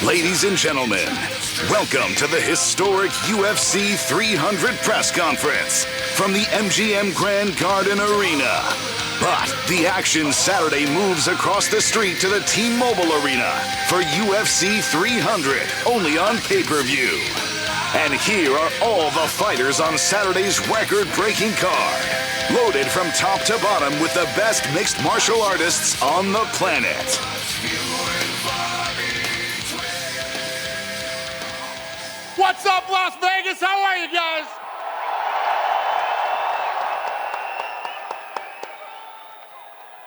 Ladies and gentlemen, welcome to the historic UFC 300 press conference from the MGM Grand Garden Arena. But the action Saturday moves across the street to the T-Mobile Arena for UFC 300, only on pay-per-view. And here are all the fighters on Saturday's record-breaking card, loaded from top to bottom with the best mixed martial artists on the planet. What's up, Las Vegas? How are you guys?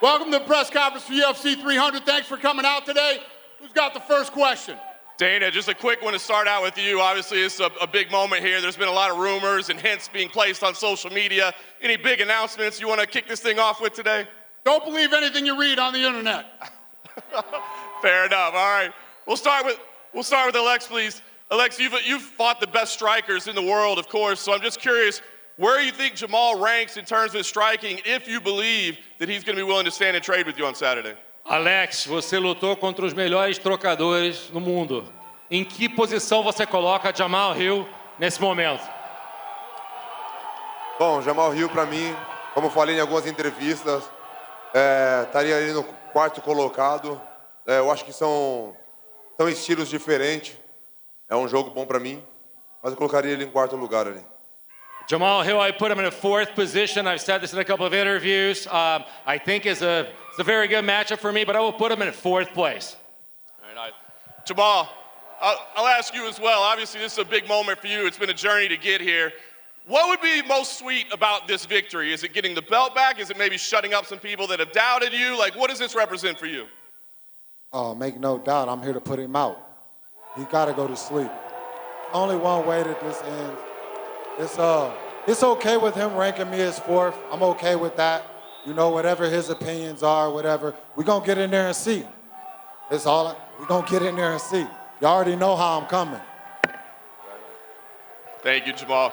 Welcome to the press conference for UFC 300. Thanks for coming out today. Who's got the first question? Dana, just a quick one to start out with you. Obviously, it's a big moment here. There's been a lot of rumors and hints being placed on social media. Any big announcements you want to kick this thing off with today? Don't believe anything you read on the internet. Fair enough. All right. We'll start with Alex, please. Alex, you've fought the best strikers in the world, of course, so I'm just curious, where you think Jamal ranks in terms of striking, if you believe that he's going to be willing to stand and trade with you on Saturday? Alex, você lutou contra os melhores trocadores no mundo. Em que posição você coloca Jamal Hill nesse momento? Bom, Jamal Hill, para mim, como falei em algumas entrevistas, estaria ali no quarto colocado. Eu acho que são estilos diferentes. É um jogo bom para mim, mas eu colocaria ele em quarto lugar ali. Jamal Hill, I put him in a fourth position. I've said this in a couple of interviews. I think it's a very good matchup for me, but I will put him in fourth place. Very nice. Jamal, I'll ask you as well. Obviously, this is a big moment for you. It's been a journey to get here. What would be most sweet about this victory? Is it getting the belt back? Is it maybe shutting up some people that have doubted you? Like, what does this represent for you? Oh, make no doubt, I'm here to put him out. He got to go to sleep. Only one way that this ends. It's okay with him ranking me as fourth. I'm okay with that. You know, whatever his opinions are, whatever. We're going to get in there and see. We're going to get in there and see. You already know how I'm coming. Thank you, Jamal.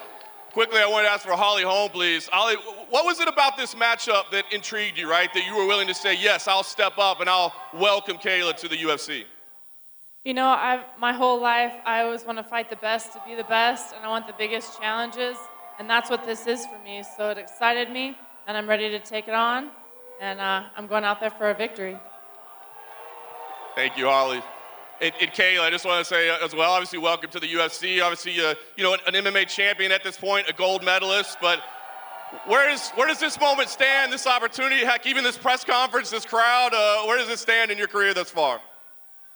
Quickly, I want to ask for Holly Holm, please. Holly, what was it about this matchup that intrigued you, right? That you were willing to say, yes, I'll step up and I'll welcome Kayla to the UFC? You know, my whole life, I always want to fight the best to be the best, and I want the biggest challenges, and that's what this is for me. So it excited me, and I'm ready to take it on, and I'm going out there for a victory. Thank you, Holly. And Kayla, I just want to say as well, obviously, welcome to the UFC. Obviously, you know, an MMA champion at this point, a gold medalist, but where does this moment stand, this opportunity, heck, even this press conference, this crowd, where does it stand in your career thus far?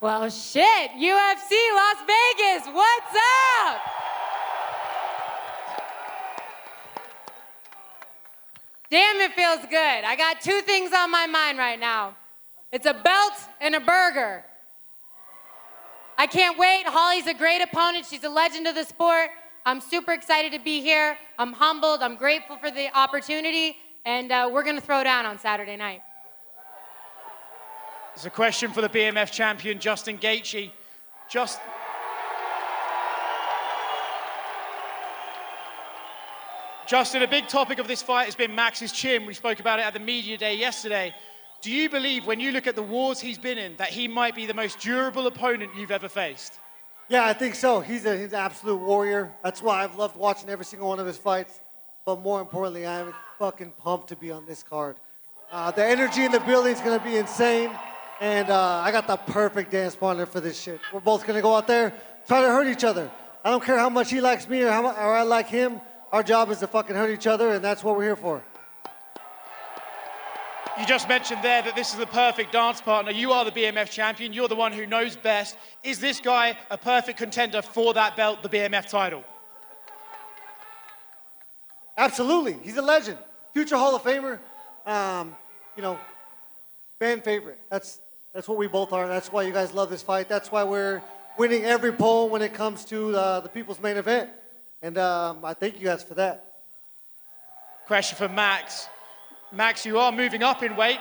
Well, shit, UFC Las Vegas, what's up? Damn, it feels good. I got two things on my mind right now. It's a belt and a burger. I can't wait. Holly's a great opponent. She's a legend of the sport. I'm super excited to be here. I'm humbled. I'm grateful for the opportunity, and we're going to throw down on Saturday night. There's a question for the BMF champion, Justin Gaethje. Justin, a big topic of this fight has been Max's chin. We spoke about it at the media day yesterday. Do you believe, when you look at the wars he's been in, that he might be the most durable opponent you've ever faced? Yeah, I think so. He's an absolute warrior. That's why I've loved watching every single one of his fights. But more importantly, I'm fucking pumped to be on this card. The energy in the building is going to be insane. And I got the perfect dance partner for this shit. We're both going to go out there, try to hurt each other. I don't care how much he likes me or I like him. Our job is to fucking hurt each other, and that's what we're here for. You just mentioned there that this is the perfect dance partner. You are the BMF champion. You're the one who knows best. Is this guy a perfect contender for that belt, the BMF title? Absolutely. He's a legend. Future Hall of Famer. You know, fan favorite. That's what we both are. That's why you guys love this fight. That's why we're winning every poll when it comes to the people's main event. And I thank you guys for that. Question for Max. Max, you are moving up in weight.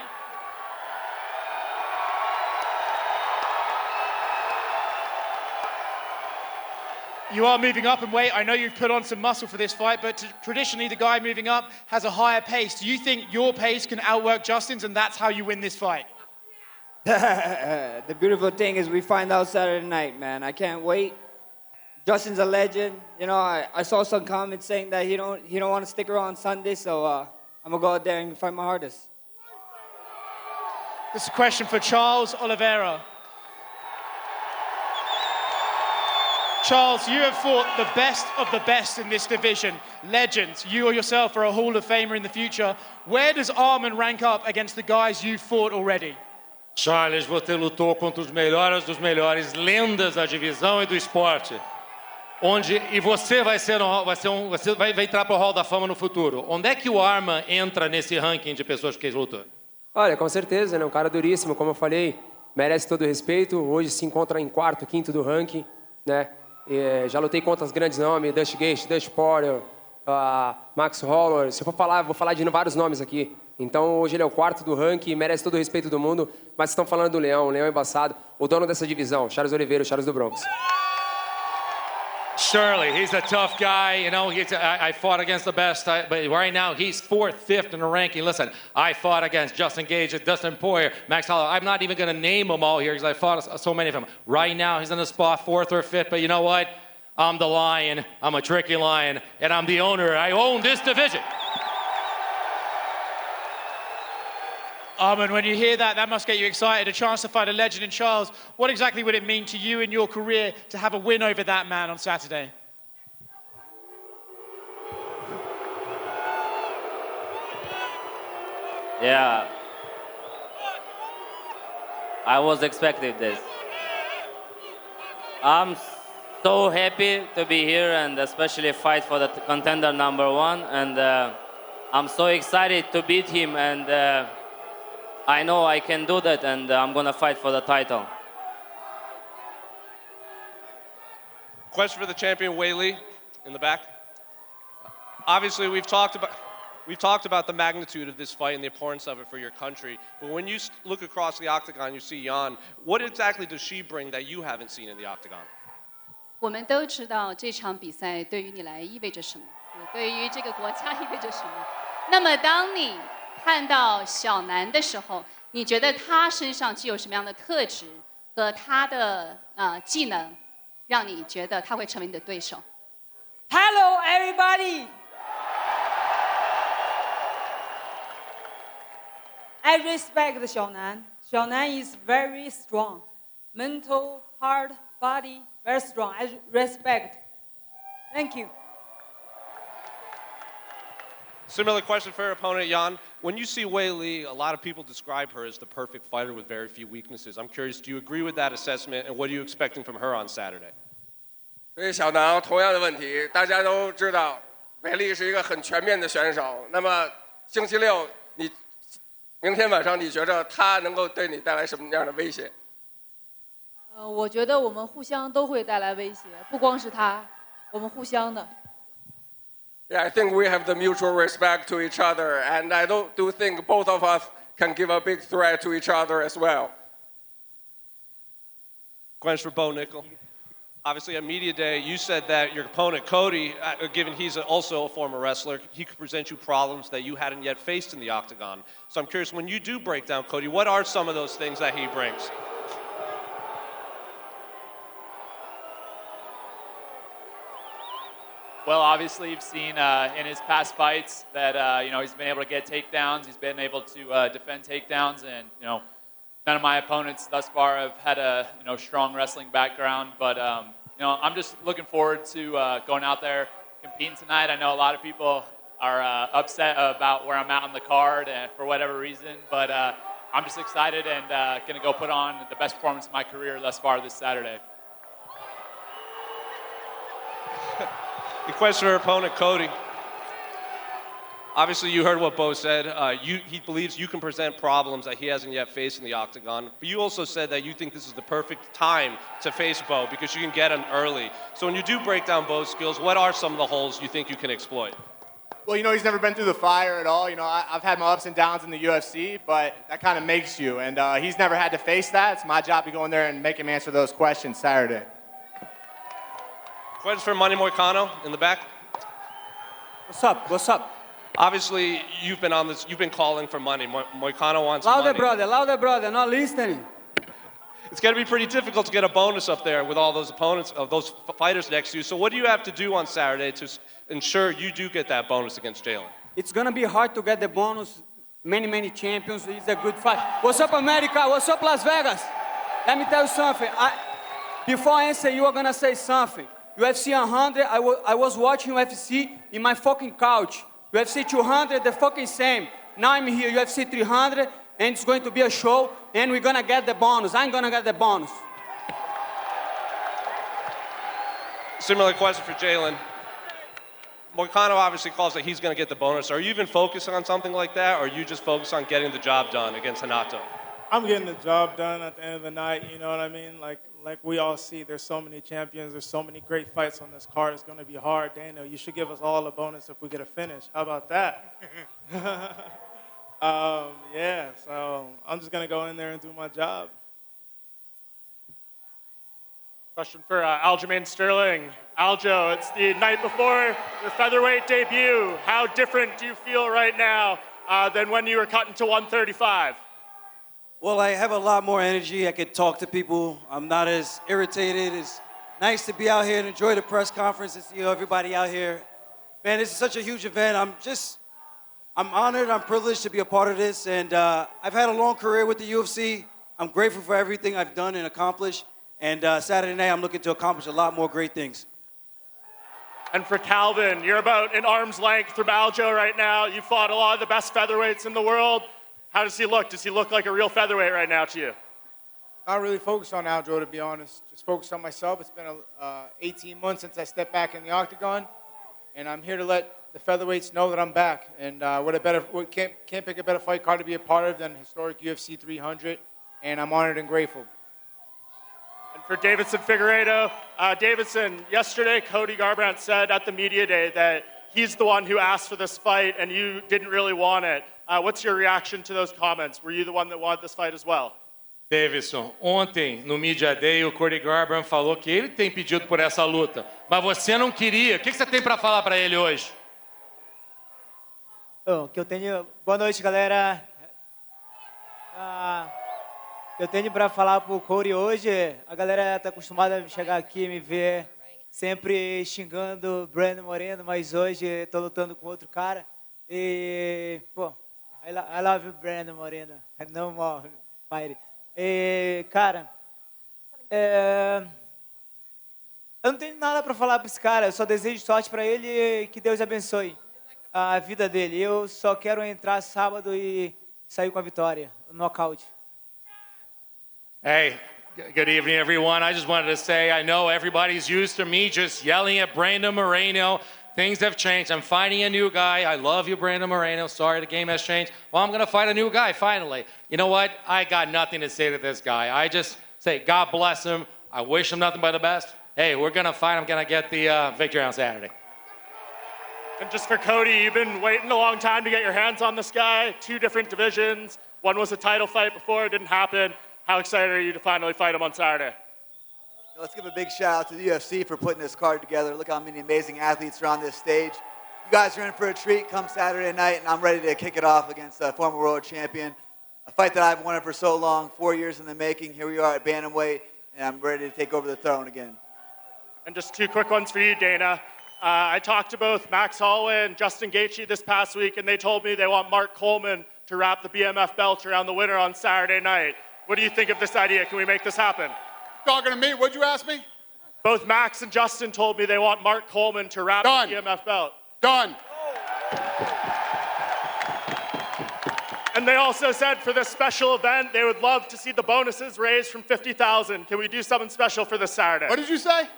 You are moving up in weight. I know you've put on some muscle for this fight, but traditionally the guy moving up has a higher pace. Do you think your pace can outwork Justin's, and that's how you win this fight? The beautiful thing is we find out Saturday night, man. I can't wait. Justin's a legend. You know, I saw some comments saying that he don't want to stick around Sunday, so I'm gonna go out there and fight my hardest. This is a question for Charles Oliveira. Charles, you have fought the best of the best in this division. Legends. You yourself are a Hall of Famer in the future. Where does Arman rank up against the guys you've fought already? Charles, você lutou contra os melhores dos melhores, lendas da divisão e do esporte. E você vai entrar para o Hall da Fama no futuro. Onde é que o Arman entra nesse ranking de pessoas que lutou? Olha, com certeza, né? Um cara duríssimo, como eu falei, merece todo o respeito. Hoje se encontra em quarto, quinto do ranking, né? Já lutei contra os grandes nomes, Dust Gate, Dust Porter, Max Holloway. Se eu for falar, vou falar de vários nomes aqui. Então, hoje ele é o quarto do ranking, merece todo o respeito do mundo. Mas estão falando do Leão, o Leão embaçado, o dono dessa divisão, Charles Oliveira, o Charles do Bronx. Surely, he's a tough guy. You know, I fought against the best, but right now he's fourth, fifth in the ranking. Listen, I fought against Justin Gage, Dustin Poirier, Max Holloway. I'm not even going to name them all here because I fought so many of them. Right now, he's in the spot fourth or fifth, but you know what? I'm the lion. I'm a tricky lion, and I'm the owner. I own this division. Arman, when you hear that, that must get you excited. A chance to fight a legend in Charles. What exactly would it mean to you in your career to have a win over that man on Saturday? Yeah. I was expecting this. I'm so happy to be here and especially fight for the contender number one. And I'm so excited to beat him, and I know I can do that, and I'm gonna fight for the title. Question for the champion, Weili, in the back. Obviously, we've talked about the magnitude of this fight and the importance of it for your country. But when you look across the octagon, you see Yan. What exactly does she bring that you haven't seen in the octagon? 我们都知道这场比赛对于你来意味着什么，也对于这个国家意味着什么。那么，当你看到小南的时候，你觉得他身上具有什么样的特质和他的技能，让你觉得他会成为你的对手 Hello, everybody. I respect 小南. 小南 is very strong. Mental, heart, body, very strong. I respect. Thank you. Similar question for her opponent, Yan. When you see Weili, a lot of people describe her as the perfect fighter with very few weaknesses. I'm curious, do you agree with that assessment, and what are you expecting from her on Saturday? 所以小南同样的问题，大家都知道，Weili是一个很全面的选手。那么星期六，明天晚上你觉得他能够对你带来什么样的威胁？我觉得我们互相都会带来威胁，不光是他，我们互相的。Yeah, I think we have the mutual respect to each other, and I do think both of us can give a big threat to each other as well. Question for Bo Nickel. Obviously, at Media Day, you said that your opponent, Cody, given he's also a former wrestler, he could present you problems that you hadn't yet faced in the octagon. So I'm curious, when you do break down Cody, what are some of those things that he brings? Well, obviously, you've seen in his past fights that he's been able to get takedowns. He's been able to defend takedowns, and none of my opponents thus far have had a strong wrestling background. But I'm just looking forward to going out there, competing tonight. I know a lot of people are upset about where I'm at on the card, and for whatever reason. But I'm just excited and going to go put on the best performance of my career thus far this Saturday. The question for her opponent, Cody. Obviously, you heard what Bo said. He believes you can present problems that he hasn't yet faced in the octagon. But you also said that you think this is the perfect time to face Bo because you can get him early. So when you do break down Bo's skills, what are some of the holes you think you can exploit? Well, he's never been through the fire at all. I've had my ups and downs in the UFC, but that kind of makes you. And he's never had to face that. It's my job to go in there and make him answer those questions Saturday. Questions for Manny Moicano in the back. What's up? What's up? Obviously, you've been calling for money. Moicano wants Louder, money. brother, not listening. it's going to be pretty difficult to get a bonus up there with all those opponents, of those fighters next to you. So what do you have to do on Saturday to ensure you do get that bonus against Jalen? It's gonna be hard to get the bonus. Many champions. It's a good fight. What's up, America? What's up, Las Vegas? Let me tell you something. Before I answer, you are gonna say something. UFC 100, I was watching UFC in my fucking couch. UFC 200, the fucking same. Now I'm here, UFC 300, and it's going to be a show, and we're gonna get the bonus. I'm gonna get the bonus. Similar question for Jalen. Moicano obviously calls that he's going to get the bonus. Are you even focusing on something like that, or are you just focused on getting the job done against Hanato? I'm getting the job done at the end of the night, you know what I mean? Like we all see, there's so many champions, there's so many great fights on this card. It's going to be hard. Dana, you should give us all a bonus if we get a finish. How about that? Yeah, so I'm just going to go in there and do my job. Question for Aljamain Sterling. Aljo, it's the night before your featherweight debut. How different do you feel right now than when you were cutting to 135? Well, I have a lot more energy. I can talk to people. I'm not as irritated. It's nice to be out here and enjoy the press conference and see everybody out here. Man, this is such a huge event. I'm honored, I'm privileged to be a part of this, and I've had a long career with the UFC. I'm grateful for everything I've done and accomplished, and Saturday night I'm looking to accomplish a lot more great things. And for Calvin, you're about an arm's length from Aljo right now. You fought a lot of the best featherweights in the world. How does he look? Does he look like a real featherweight right now to you? Not really focused on Aljo, to be honest. Just focused on myself. It's been 18 months since I stepped back in the octagon, and I'm here to let the featherweights know that I'm back. And can't pick a better fight card to be a part of than historic UFC 300, and I'm honored and grateful. And for Davidson Figueiredo, Davidson, yesterday Cody Garbrandt said at the media day that he's the one who asked for this fight and you didn't really want it. What's your reaction to those comments? Were you the one that wanted this fight as well? Davidson, ontem no Media Day o Cody Garbrandt falou que ele tem pedido por essa luta, mas você não queria. O que você tem para falar para ele hoje? Boa noite, galera. Eu tenho para falar pro Cody hoje. A galera tá acostumada a chegar aqui e me ver sempre xingando Brandon Moreno, mas hoje tô lutando com outro cara. E, pô, I love you, Brandon Moreno. No more fight. E, cara, eu não tenho nada para falar para esse cara. Eu só desejo sorte para ele e que Deus abençoe a vida dele. Eu só quero entrar sábado e sair com a vitória, o nocaute. Hey, good evening, everyone. I just wanted to say, I know everybody's used to me just yelling at Brandon Moreno. Things have changed. I'm fighting a new guy. I love you, Brandon Moreno. Sorry, the game has changed. Well, I'm going to fight a new guy, finally. You know what? I got nothing to say to this guy. I just say, God bless him. I wish him nothing but the best. Hey, we're going to fight. I'm going to get the victory on Saturday. And just for Cody, you've been waiting a long time to get your hands on this guy. 2 different divisions. One was a title fight before. It didn't happen. How excited are you to finally fight him on Saturday? Let's give a big shout out to the UFC for putting this card together. Look how many amazing athletes are on this stage. You guys are in for a treat come Saturday night, and I'm ready to kick it off against a former world champion. A fight that I've wanted for so long, 4 years in the making. Here we are at bantamweight, and I'm ready to take over the throne again. And just 2 quick ones for you, Dana. I talked to both Max Holloway and Justin Gaethje this past week, and they told me they want Mark Coleman to wrap the BMF belt around the winner on Saturday night. What do you think of this idea? Can we make this happen? Talking to me, what'd you ask me? Both Max and Justin told me they want Mark Coleman to wrap the BMF belt. Done. And they also said for this special event, they would love to see the bonuses raised from $50,000. Can we do something special for this Saturday? What did you say?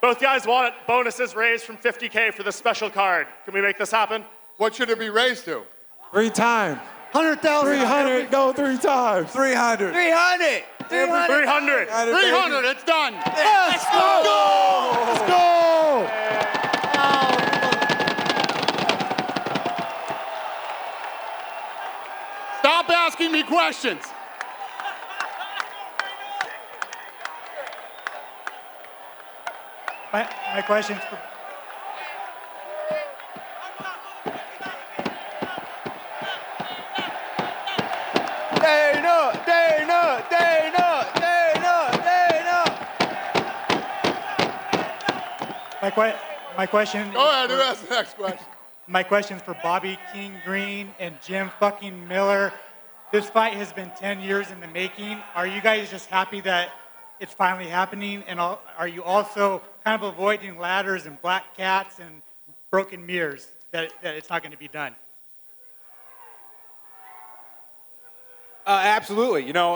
Both guys want bonuses raised from $50K for this special card. Can we make this happen? What should it be raised to? 3 times. 100,000. 300. Go 3 times. 300. 300. 300. 300. It's done. Let's go. Let's go. Stop asking me questions. My question's for... Dana. my question. Go ahead, who has the next question? My question is for Bobby King Green and Jim fucking Miller. This fight has been 10 years in the making. Are you guys just happy that it's finally happening? And are you also kind of avoiding ladders and black cats and broken mirrors that it's not going to be done? Absolutely. You know,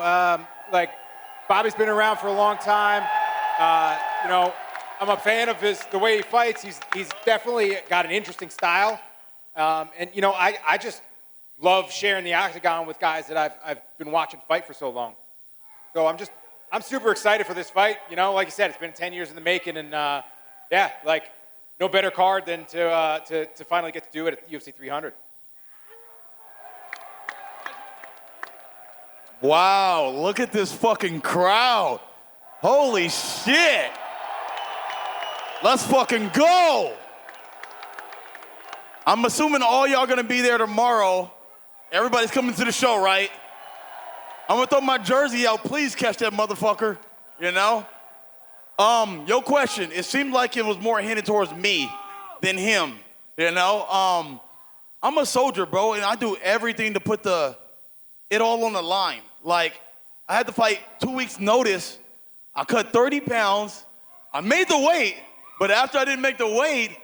like Bobby's been around for a long time. You know, I'm a fan of the way he fights. He's definitely got an interesting style. And you know, I just love sharing the octagon with guys that I've been watching fight for so long. So I'm super excited for this fight. You know, like you said, it's been 10 years in the making, and yeah, like no better card than to finally get to do it at UFC 300. Wow, look at this fucking crowd. Holy shit. Let's fucking go. I'm assuming all y'all gonna be there tomorrow. Everybody's coming to the show, right? I'm gonna throw my jersey out. Please catch that motherfucker, you know? Your question, it seemed like it was more hinted towards me than him, you know? I'm a soldier, bro, and I do everything to put it all on the line. Like, I had to fight 2 weeks notice. I cut 30 pounds. I made the weight, but after I didn't make the weight,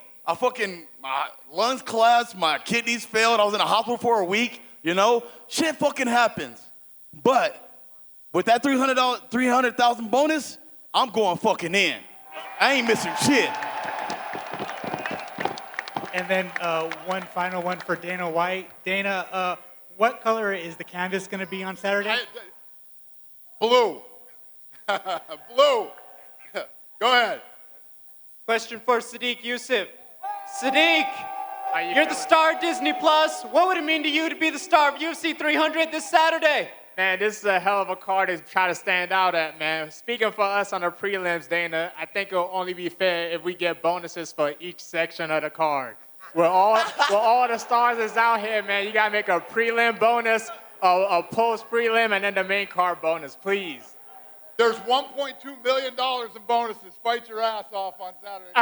my lungs collapsed, my kidneys failed. I was in a hospital for a week, you know? Shit fucking happens. But with that $300,000 bonus, I'm going fucking in. I ain't missing shit. And then one final one for Dana White. Dana, what color is the canvas going to be on Saturday? Blue. Blue. Go ahead. Question for Sadiq Yusuf. Sadiq, you're the star of Disney Plus. What would it mean to you to be the star of UFC 300 this Saturday? Man, this is a hell of a card to try to stand out at, man. Speaking for us on the prelims, Dana, I think it'll only be fair if we get bonuses for each section of the card. With all the stars that's out here, man, you gotta make a prelim bonus, a post-prelim, and then the main card bonus, please. There's $1.2 million in bonuses. Fight your ass off on Saturday.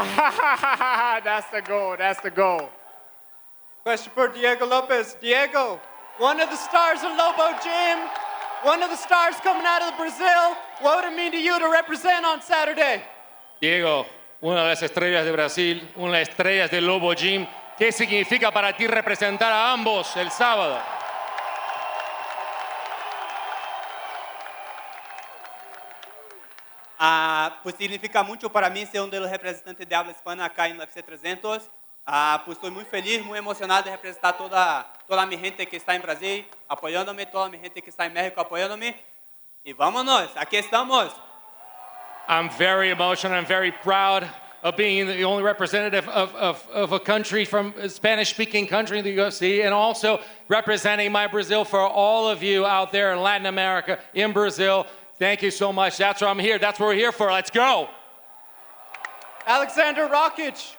That's the goal, that's the goal. Question for Diego Lopez. Diego, one of the stars of Lobo Gym, one of the stars coming out of Brazil. What would it mean to you to represent on Saturday? Diego, una de las estrellas de Brasil, una de las estrellas del Lobo Gym. ¿Qué significa para ti representar a ambos el sábado? Pues significa mucho para mí ser de los representantes de habla hispana acá en UFC 300. Pues estoy muy feliz, muy emocionado de representar toda mi gente que está en Brasil apoyándome, toda mi gente que está en México apoyándome. Y vámonos, aquí estamos. I'm very emotional. I'm very proud of being the only representative of a country from a Spanish-speaking country in the UFC, and also representing my Brazil for all of you out there in Latin America, in Brazil. Thank you so much. That's why I'm here. That's what we're here for. Let's go. Alexander Rakic.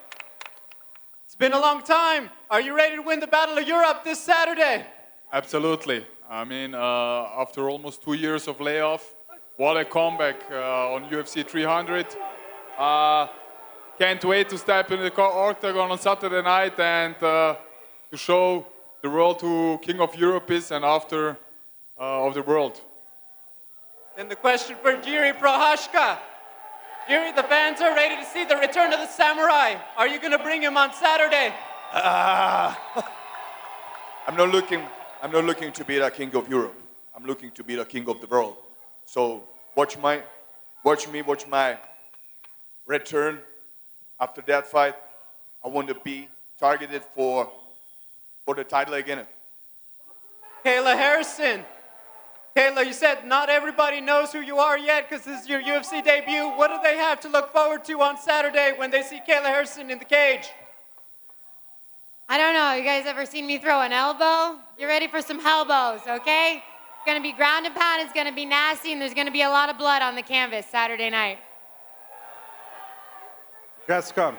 It's been a long time. Are you ready to win the Battle of Europe this Saturday? Absolutely. I mean, after almost 2 years of layoff, what a comeback on UFC 300. Can't wait to step in the octagon on Saturday night and to show the world who King of Europe is and after of the world. And the question for Jiri Prohashka. Jiri, the fans are ready to see the return of the samurai. Are you going to bring him on Saturday? I'm not looking to be the king of Europe. I'm looking to be the king of the world. So watch my return after that fight. I want to be targeted for the title again. Kayla Harrison. Kayla, you said not everybody knows who you are yet because this is your UFC debut. What do they have to look forward to on Saturday when they see Kayla Harrison in the cage? I don't know. You guys ever seen me throw an elbow? You're ready for some elbows, okay? It's going to be ground and pound. It's going to be nasty, and there's going to be a lot of blood on the canvas Saturday night. Jessica,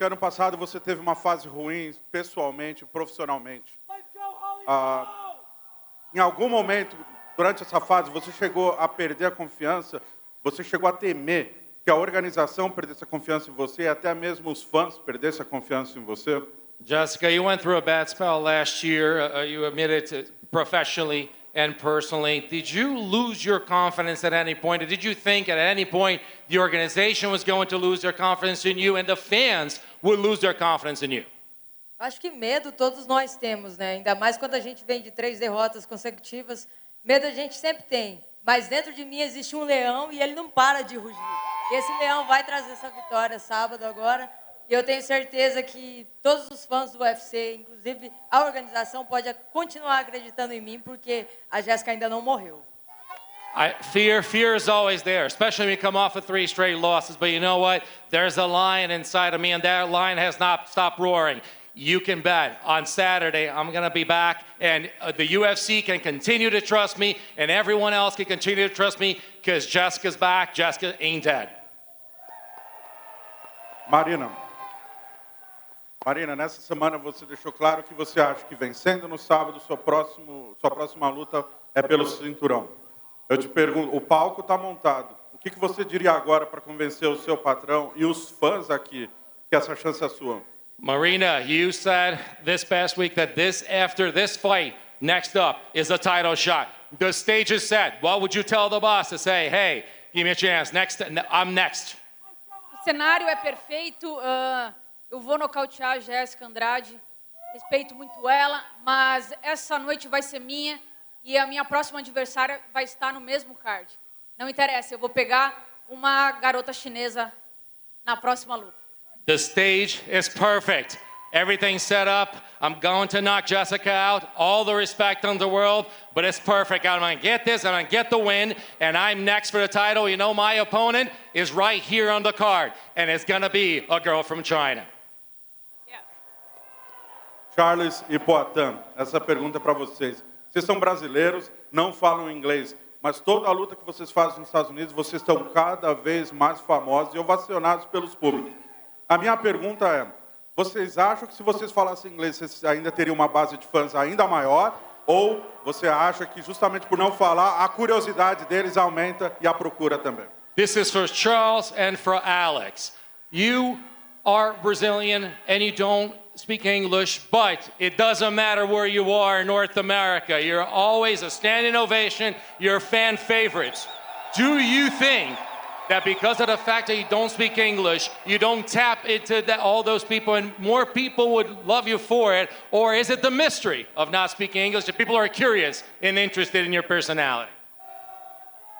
ano passado você teve uma fase ruim, pessoalmente, profissionalmente. Em algum momento, durante essa fase, você chegou a perder a confiança? Você chegou a temer que que a organização perdesse a confiança em você e até mesmo os fãs perdessem a confiança em você? Jessica, you went through a bad spell last year. You admitted to professionally and personally. Did you lose your confidence at any point? Or did you think at any point the organization was going to lose their confidence in you and the fans would lose their confidence in you? Acho que medo todos nós temos, né? Ainda mais quando a gente vem de 3 derrotas consecutivas. Medo a gente sempre tem. Mas dentro de mim existe um leão e ele não para de rugir. E esse leão vai trazer essa vitória sábado agora. E eu tenho certeza que todos os fãs do UFC, inclusive a organização, pode continuar acreditando em mim, porque a Jéssica ainda não morreu. Fear is always there, especially when you come off of 3 straight losses. But you know what? There's a lion inside of me, and that lion has not stopped roaring. You can bet on Saturday I'm going to be back, and the UFC can continue to trust me, and everyone else can continue to trust me, because Jessica's back. Jessica ain't dead. Marina, nessa semana você deixou claro que você acha que vencendo no sábado, sua próxima luta é pelo cinturão. Eu te pergunto, o palco está montado. O que você diria agora para convencer o seu patrão e os fãs aqui que essa chance é sua? Marina, you said this past week that after this fight, next up is a title shot. The stage is set. What would you tell the boss to say, hey, give me a chance, I'm next? O cenário é perfeito. Eu vou nocautear a Jéssica Andrade. Respeito muito ela, mas essa noite vai ser minha e a minha próxima adversária vai estar no mesmo card. Não interessa, eu vou pegar uma garota chinesa na próxima luta. The stage is perfect. Everything's set up. I'm going to knock Jessica out. All the respect in the world, but it's perfect. I'm going to get this, I'm going to get the win, and I'm next for the title. You know, my opponent is right here on the card, and it's going to be a girl from China. Charles e Poitin, essa pergunta é para vocês. Vocês são brasileiros, não falam inglês, mas toda a luta que vocês fazem nos Estados Unidos, vocês estão cada vez mais famosos e ovacionados pelos públicos. A minha pergunta é, vocês acham que se vocês falassem inglês, vocês ainda teriam uma base de fãs ainda maior? Ou você acha que justamente por não falar, a curiosidade deles aumenta e a procura também? This is for Charles and for Alex. You are Brazilian and you don't speak English, but it doesn't matter where you are in North America. You're always a standing ovation. You're fan favorites. Do you think that because of the fact that you don't speak English, you don't tap into all those people and more people would love you for it? Or is it the mystery of not speaking English that people are curious and interested in your personality?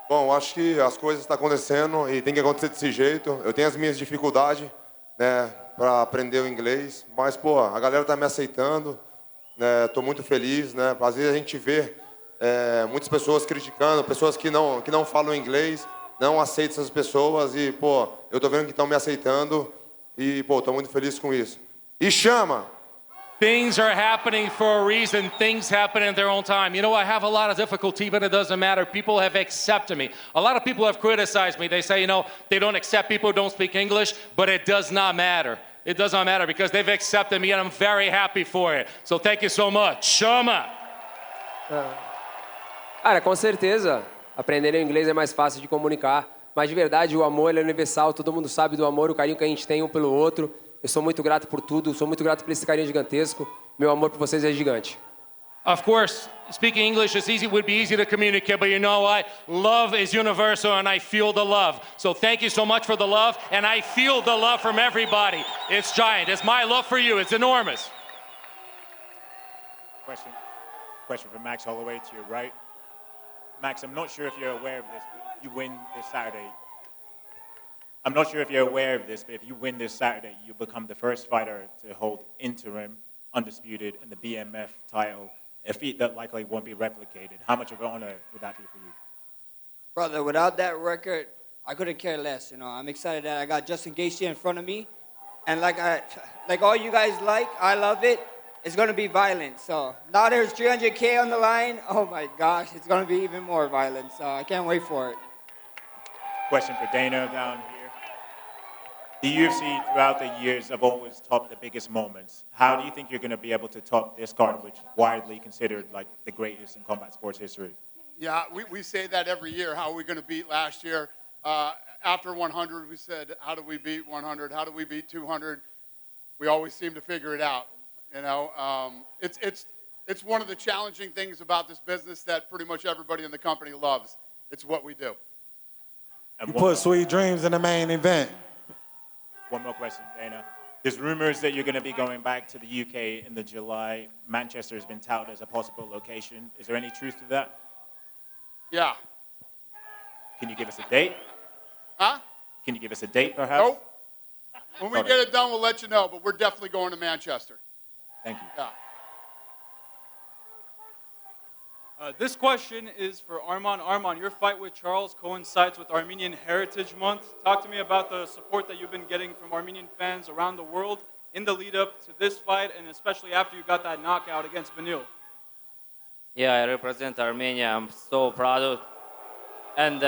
Bom, acho que as coisas estão acontecendo e tem que acontecer desse jeito. Eu tenho as minhas dificuldades, né, para aprender o inglês, mas, pô, a galera tá me aceitando, né, tô muito feliz, né, às vezes a gente vê muitas pessoas criticando, pessoas que não falam inglês, não aceitam essas pessoas e, pô, eu tô vendo que estão me aceitando e, pô, tô muito feliz com isso. E chama! Things are happening for a reason. Things happen in their own time. You know, I have a lot of difficulty, but it doesn't matter. People have accepted me. A lot of people have criticized me. They say, you know, they don't accept people who don't speak English, but it does not matter. It does not matter because they've accepted me and I'm very happy for it. So thank you so much. Chama! Cara, com certeza, aprender inglês é mais fácil de comunicar. Mas de verdade, o amor ele é universal. Todo mundo sabe do amor, o carinho que a gente tem um pelo outro. Eu sou muito grato por tudo, sou muito grato por esse carinho gigantesco. Meu amor por vocês é gigante. Of course, speaking English is easy, would be easy to communicate, but you know what? Love is universal and I feel the love. So thank you so much for the love, and I feel the love from everybody. It's giant. It's my love for you. It's enormous. Question for Max all the way to your right. Max, I'm not sure if you're aware of this, but if you win this Saturday, you become the first fighter to hold interim, undisputed, and the BMF title, a feat that likely won't be replicated. How much of an honor would that be for you? Brother, without that record, I couldn't care less. You know, I'm excited that I got Justin Gaethje in front of me, and like all you guys I love it. It's going to be violent. So now there's 300K on the line. Oh my gosh, it's going to be even more violent. So I can't wait for it. Question for Dana down here. The UFC throughout the years have always topped the biggest moments. How do you think you're going to be able to top this card, which is widely considered like the greatest in combat sports history? Yeah, we say that every year. How are we going to beat last year? after 100, we said, how do we beat 100? How do we beat 200? We always seem to figure it out. You know, it's one of the challenging things about this business that pretty much everybody in the company loves. It's what we do. You put sweet dreams in the main event. One more question, Dana. There's rumors that you're going to be going back to the UK in the July. Manchester has been touted as a possible location. Is there any truth to that? Yeah. Can you give us a date? Huh? Can you give us a date, perhaps? Nope. When we get it done, we'll let you know, but we're definitely going to Manchester. Thank you. Yeah. This question is for Arman. Arman, your fight with Charles coincides with Armenian Heritage Month. Talk to me about the support that you've been getting from Armenian fans around the world in the lead up to this fight, and especially after you got that knockout against Benil. Yeah, I represent Armenia. I'm so proud of it. And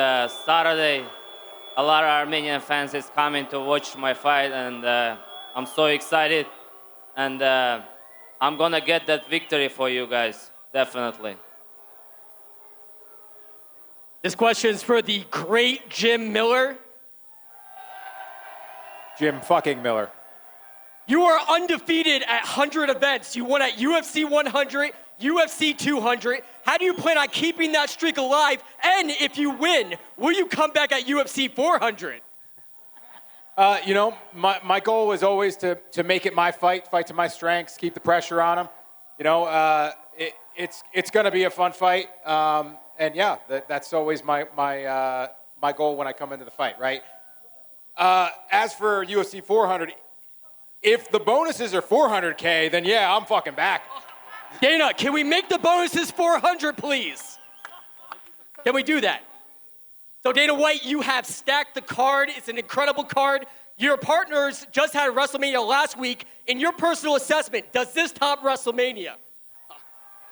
Saturday, a lot of Armenian fans is coming to watch my fight, and I'm so excited. And I'm gonna get that victory for you guys, definitely. This question is for the great Jim Miller. Jim fucking Miller. You are undefeated at 100 events. You won at UFC 100, UFC 200. How do you plan on keeping that streak alive? And if you win, will you come back at UFC 400? You know, my goal was always to make it my fight to my strengths, keep the pressure on him. You know, it's going to be a fun fight. And yeah, that's always my goal when I come into the fight, right? As for UFC 400, if the bonuses are 400K, then yeah, I'm fucking back. Dana, can we make the bonuses 400, please? Can we do that? So Dana White, you have stacked the card. It's an incredible card. Your partners just had WrestleMania last week. In your personal assessment, does this top WrestleMania?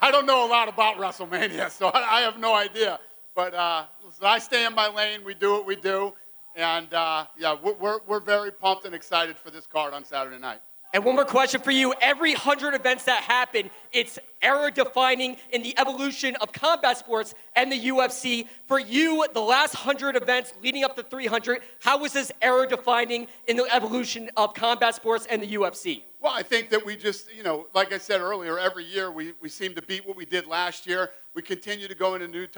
I don't know a lot about WrestleMania, so I have no idea. But listen, I stay in my lane. We do what we do. And yeah, we're very pumped and excited for this card on Saturday night. And one more question for you. Every 100 events that happen, it's era-defining in the evolution of combat sports and the UFC. For you, the last 100 events leading up to 300, how was this era-defining in the evolution of combat sports and the UFC? Well, I think that we just, you know, like I said earlier, every year we seem to beat what we did last year. We continue to go into new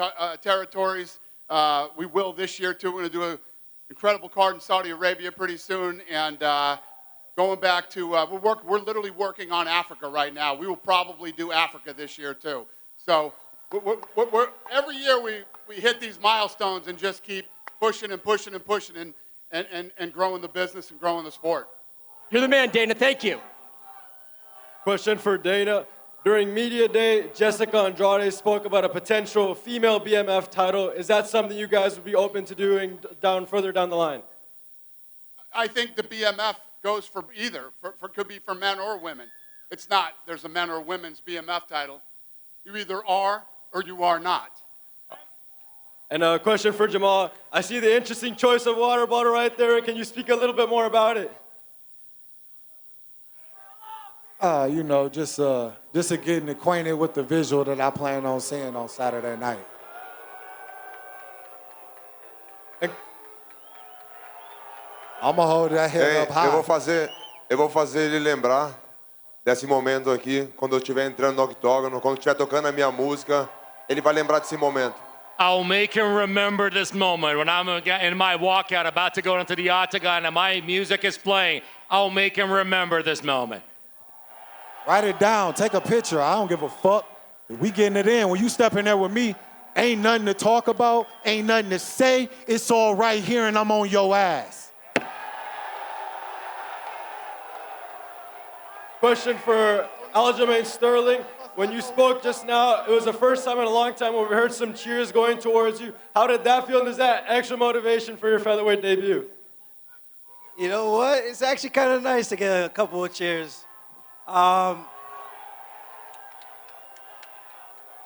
territories. We will this year, too. We're going to do an incredible card in Saudi Arabia pretty soon. And going back to, we're literally working on Africa right now. We will probably do Africa this year, too. So every year we hit these milestones and just keep pushing and pushing and pushing and growing the business and growing the sport. You're the man, Dana. Thank you. Question for Dana. During Media Day, Jessica Andrade spoke about a potential female BMF title. Is that something you guys would be open to doing further down the line? I think the BMF goes for either. Could be for men or women. It's not. There's a men or women's BMF title. You either are or you are not. And a question for Jamal. I see the interesting choice of water bottle right there. Can you speak a little bit more about it? You know, just getting acquainted with the visual that I plan on seeing on Saturday night. I'm gonna hold that head up high. Eu vou fazer ele lembrar desse momento aqui, quando eu estiver entrando no octógono, quando estiver tocando a minha música, ele vai lembrar desse momento. I'll make him remember this moment when I'm in my walkout, about to go into the octagon, and my music is playing. I'll make him remember this moment. Write it down. Take a picture. I don't give a fuck. We getting it in. When you step in there with me, ain't nothing to talk about, ain't nothing to say. It's all right here, and I'm on your ass. Question for Aljamain Sterling. When you spoke just now, it was the first time in a long time when we heard some cheers going towards you. How did that feel? And is that extra motivation for your featherweight debut? You know what? It's actually kind of nice to get a couple of cheers. Man,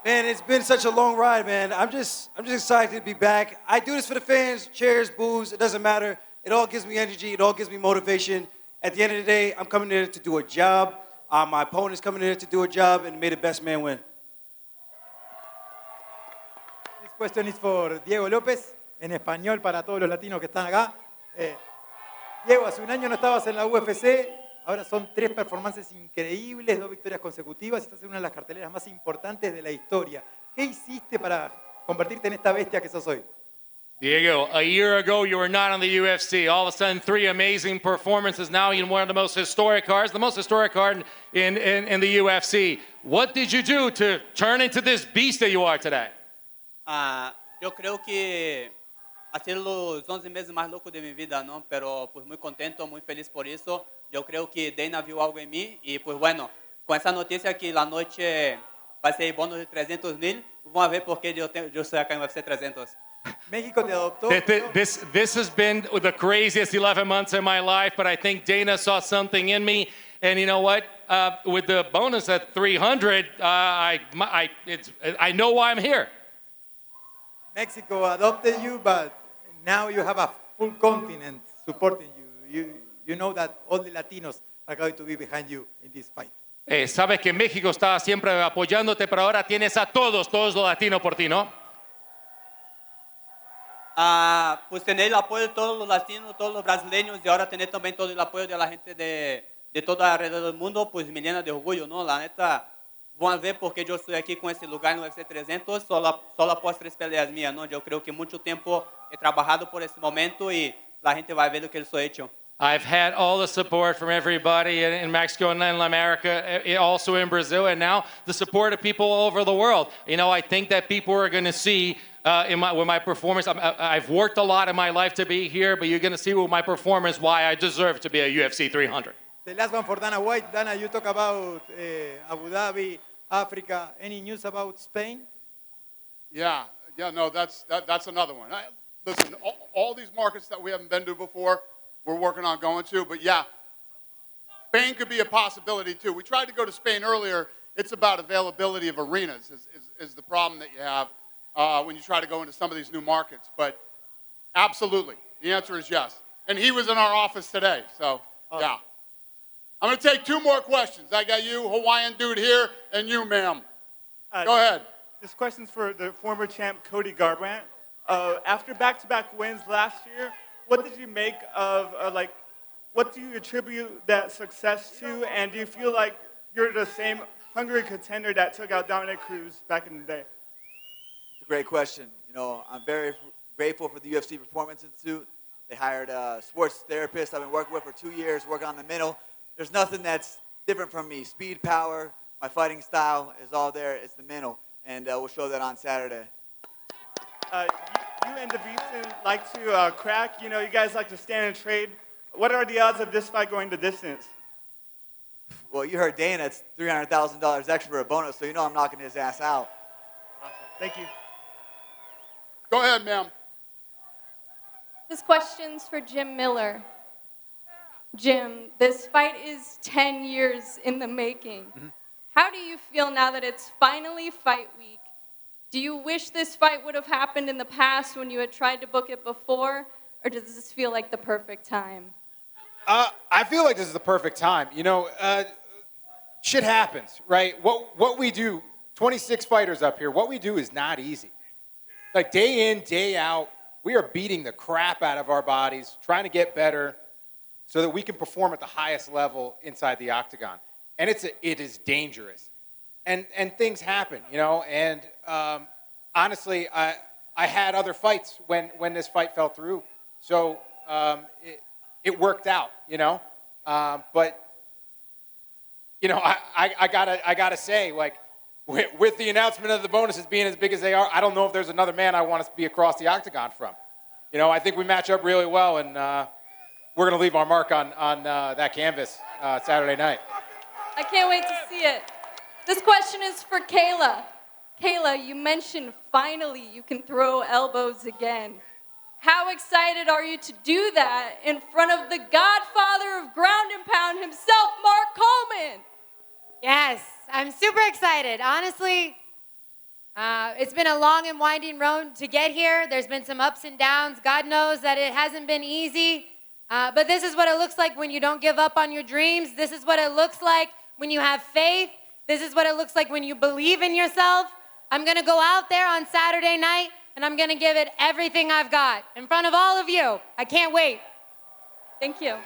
it's been such a long ride, man. I'm just excited to be back. I do this for the fans, cheers, boos, it doesn't matter. It all gives me energy, it all gives me motivation. At the end of the day, I'm coming here to do a job. My opponent's coming here to do a job, and may the best man win. This question is for Diego Lopez. en español para todos los latinos que están acá. Diego, hace un año no estabas en la UFC, ahora son 3 performances increíbles, 2 victorias consecutivas, estás en una de las carteleras más importantes de la historia. ¿Qué hiciste para convertirte en esta bestia que sos hoy? Diego, a year ago you were not on the UFC. All of a sudden, 3 amazing performances. Now you're in one of the most historic cards, the most historic card in the UFC. What did you do to turn into this beast that you are today? Yo creo que ha sido los 11 meses más locos de mi vida, ¿no? Pero pues muy contento, muy feliz por eso. Yo creo que Dana vio algo en mí y pues bueno, con esa noticia que la noche va a ser bonos de 300,000, vamos a ver por qué yo estoy acá en UFC 300. México te adoptó. This has been the craziest 11 months in my life, but I think Dana saw something in me. And you know what? With the bonus at 300, I know why I'm here. Mexico adopted you, but now you have a full continent supporting you. You know that all the Latinos are going to be behind you in this fight. Sabes que México está siempre apoyándote, pero ahora tienes a todos los latinos por ti, ¿no? Pues tener el apoyo de todos los latinos, todos los brasileños y ahora tener también todo el apoyo de la gente de todo alrededor del mundo, pues me llena de orgullo, ¿no? La neta, van a ver por qué yo estoy aquí con este lugar en el UFC 300, solo após 3 peleas mías, ¿no? Yo creo que mucho tiempo he trabajado por este momento y la gente va a ver lo que yo he hecho. I've had all the support from everybody in Mexico and in America, also in Brazil, and now the support of people all over the world. You know, I think that people are going to see with my performance. I've worked a lot in my life to be here, but you're going to see with my performance why I deserve to be a UFC 300. The last one for Dana White. Dana, you talk about Abu Dhabi, Africa. Any news about Spain? Yeah, no, that's another one. Listen, all these markets that we haven't been to before, we're working on going to, but yeah, Spain could be a possibility too. We tried to go to Spain earlier. It's about availability of arenas is the problem that you have when you try to go into some of these new markets. But absolutely, the answer is yes. And he was in our office today, so yeah. I'm going to take 2 more questions. I got you, Hawaiian dude here, and you, ma'am. Go ahead. This question's for the former champ, Cody Garbrandt. After back-to-back wins last year, what did you make of, what do you attribute that success to? And do you feel like you're the same hungry contender that took out Dominic Cruz back in the day? It's a great question. You know, I'm very grateful for the UFC Performance Institute. They hired a sports therapist I've been working with for 2 years, working on the mental. There's nothing that's different from me. Speed, power, my fighting style is all there. It's the mental, and we'll show that on Saturday. You and Davidson like to crack. You know, you guys like to stand and trade. What are the odds of this fight going the distance? Well, you heard Dana. It's $300,000 extra for a bonus, so you know I'm knocking his ass out. Awesome. Thank you. Go ahead, ma'am. This question's for Jim Miller. Jim, this fight is 10 years in the making. Mm-hmm. How do you feel now that it's finally fight week? Do you wish this fight would have happened in the past when you had tried to book it before, or does this feel like the perfect time? I feel like this is the perfect time. You know, shit happens, right? What we do, 26 fighters up here, what we do is not easy. Like day in, day out, we are beating the crap out of our bodies, trying to get better so that we can perform at the highest level inside the octagon. And it is dangerous. And things happen, you know, and honestly, I had other fights when this fight fell through. So it worked out, you know. But, you know, I gotta say, like, with the announcement of the bonuses being as big as they are, I don't know if there's another man I want to be across the octagon from. You know, I think we match up really well, and we're going to leave our mark on that canvas Saturday night. I can't wait to see it. This question is for Kayla. Kayla, you mentioned finally you can throw elbows again. How excited are you to do that in front of the godfather of ground and pound himself, Mark Coleman? Yes, I'm super excited. Honestly, it's been a long and winding road to get here. There's been some ups and downs. God knows that it hasn't been easy. But this is what it looks like when you don't give up on your dreams. This is what it looks like when you have faith. This is what it looks like when you believe in yourself. I'm going to go out there on Saturday night and I'm going to give it everything I've got in front of all of you. I can't wait. Thank you.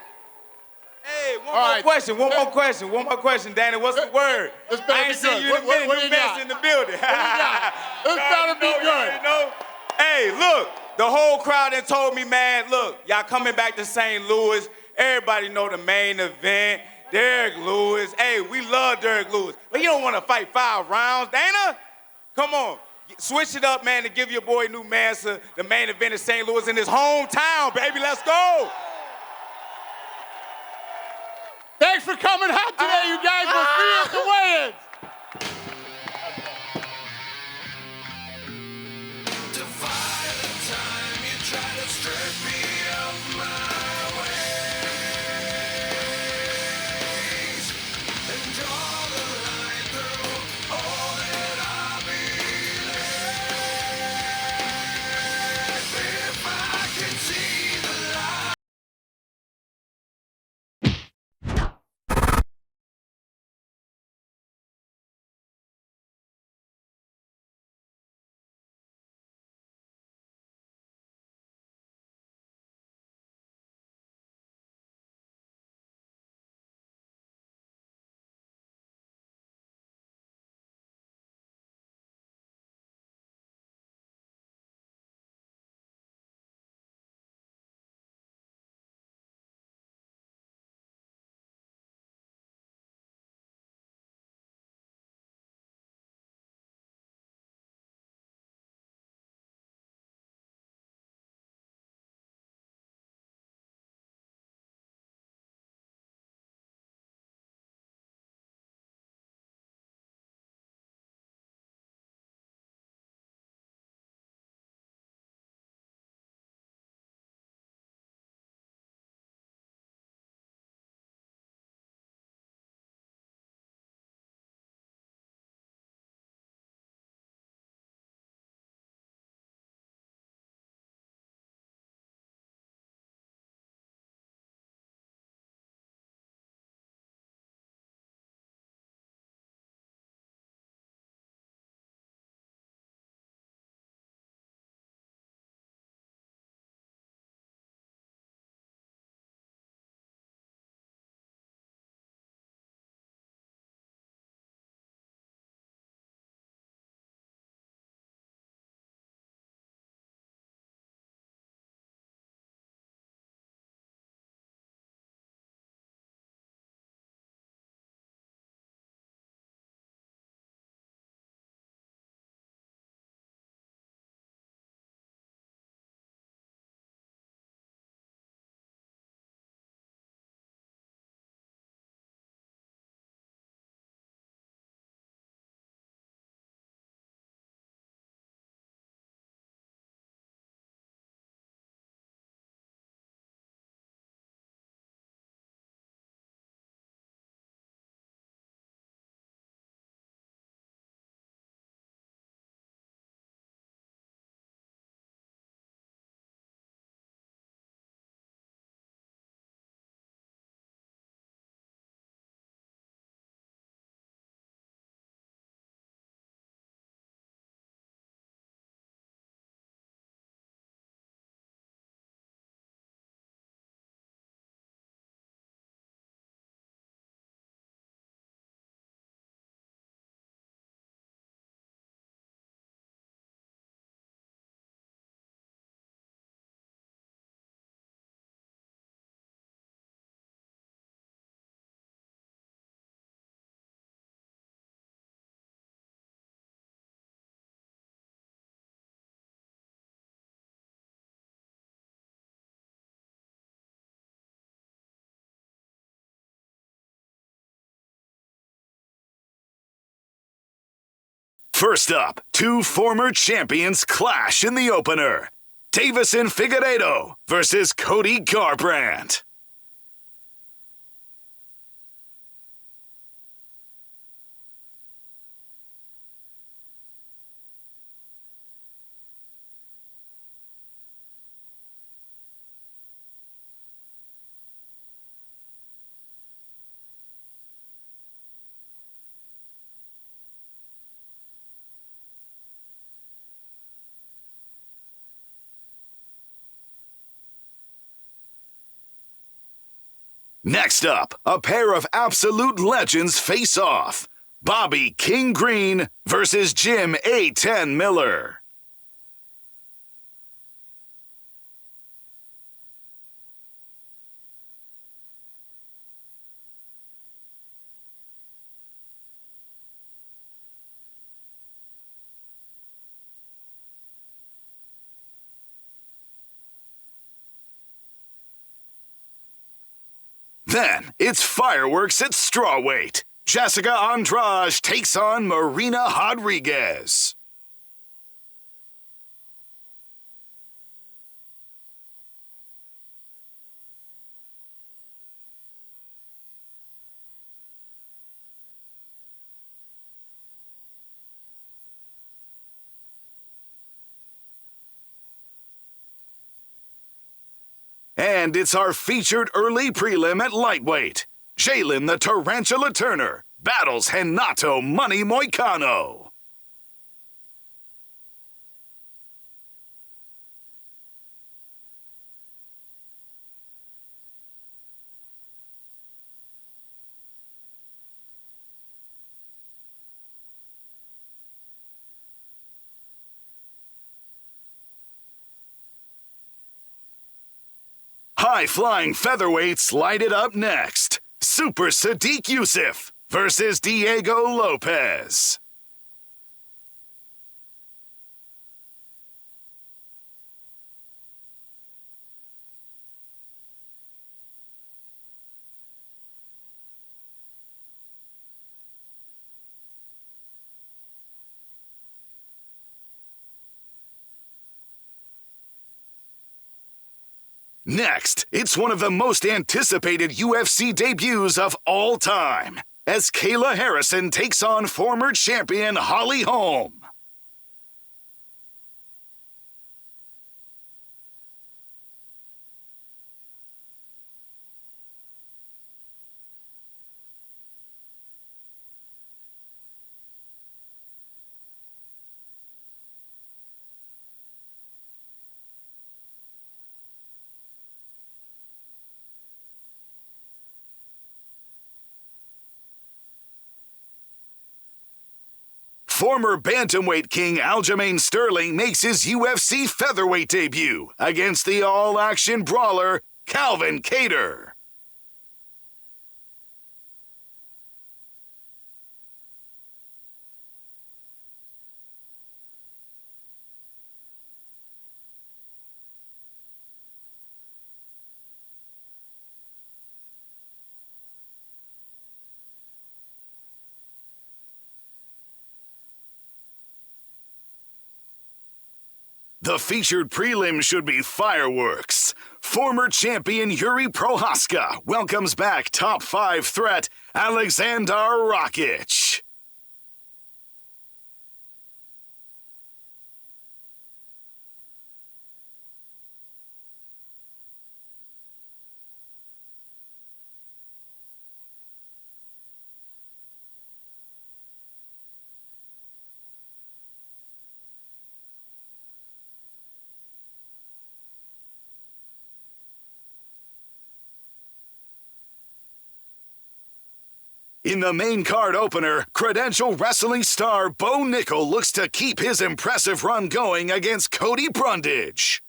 Hey, one more question, Danny. What's the word? I ain't seen you in a minute. New Mets in the building. This better be good. You know? Hey, look, the whole crowd done told me, man, look, y'all coming back to St. Louis. Everybody know the main event. Derek Lewis. Hey, we love Derek Lewis. But you don't want to fight 5 rounds, Dana? Come on. Switch it up, man, and give your boy New Mansa the main event of St. Louis in his hometown, baby. Let's go. Thanks for coming out today, you guys. We'll see you at the weigh-ins. First up, 2 former champions clash in the opener. Davison Figueiredo versus Cody Garbrandt. Next up, a pair of absolute legends face off. Bobby King Green versus Jim A10 Miller. Then, it's fireworks at strawweight. Jessica Andrade takes on Marina Rodriguez. And it's our featured early prelim at lightweight. Jalen the Tarantula Turner battles Renato Money Moicano. High-flying featherweights light it up next. Super Sadiq Yusuf versus Diego Lopez. Next, it's one of the most anticipated UFC debuts of all time, as Kayla Harrison takes on former champion Holly Holm. Former bantamweight king Aljamain Sterling makes his UFC featherweight debut against the all-action brawler Calvin Kattar. The featured prelim should be fireworks. Former champion Yuri Prohaska welcomes back top 5 threat Alexander Rakic. In the main card opener, credential wrestling star Bo Nickel looks to keep his impressive run going against Cody Brundage.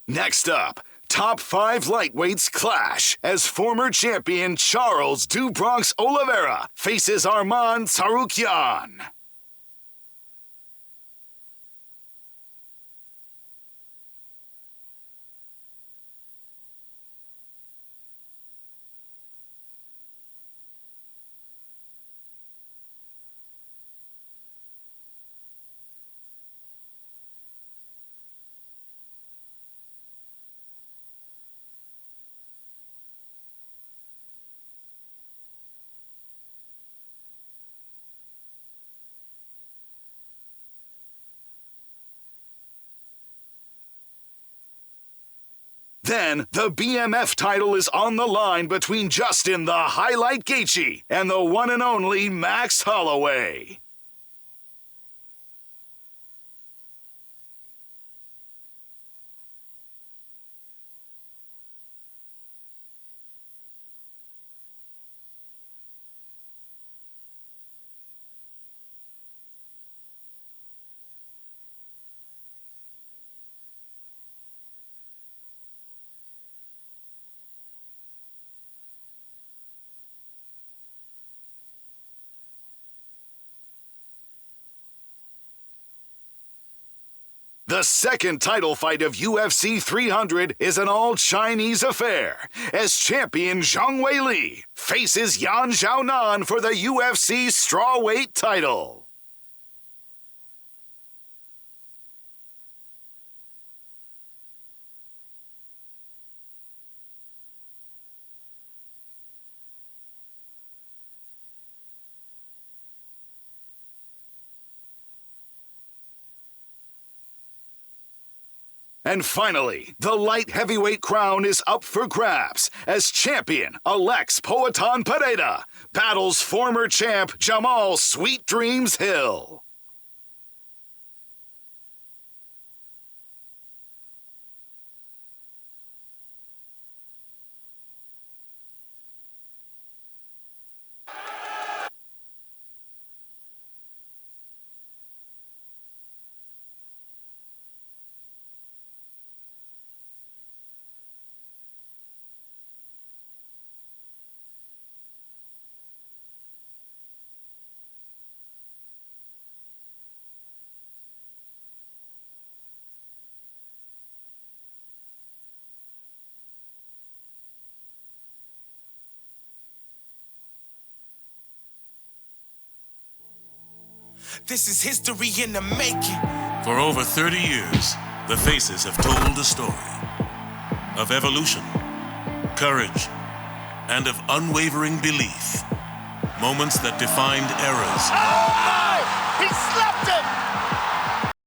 Next up, top 5 lightweights clash as former champion Charles Du Bronx Oliveira faces Arman Tsarukyan. Then, the BMF title is on the line between Justin the Highlight Gaethje and the one and only Max Holloway. The second title fight of UFC 300 is an all-Chinese affair as champion Zhang Weili faces Yan Xiaonan for the UFC strawweight title. And finally, the light heavyweight crown is up for grabs as champion Alex Poatan Pereira battles former champ Jamal Sweet Dreams Hill. This is history in the making. For over 30 years, the Faces have told a story of evolution, courage, and of unwavering belief. Moments that defined eras. Oh my! He slapped him!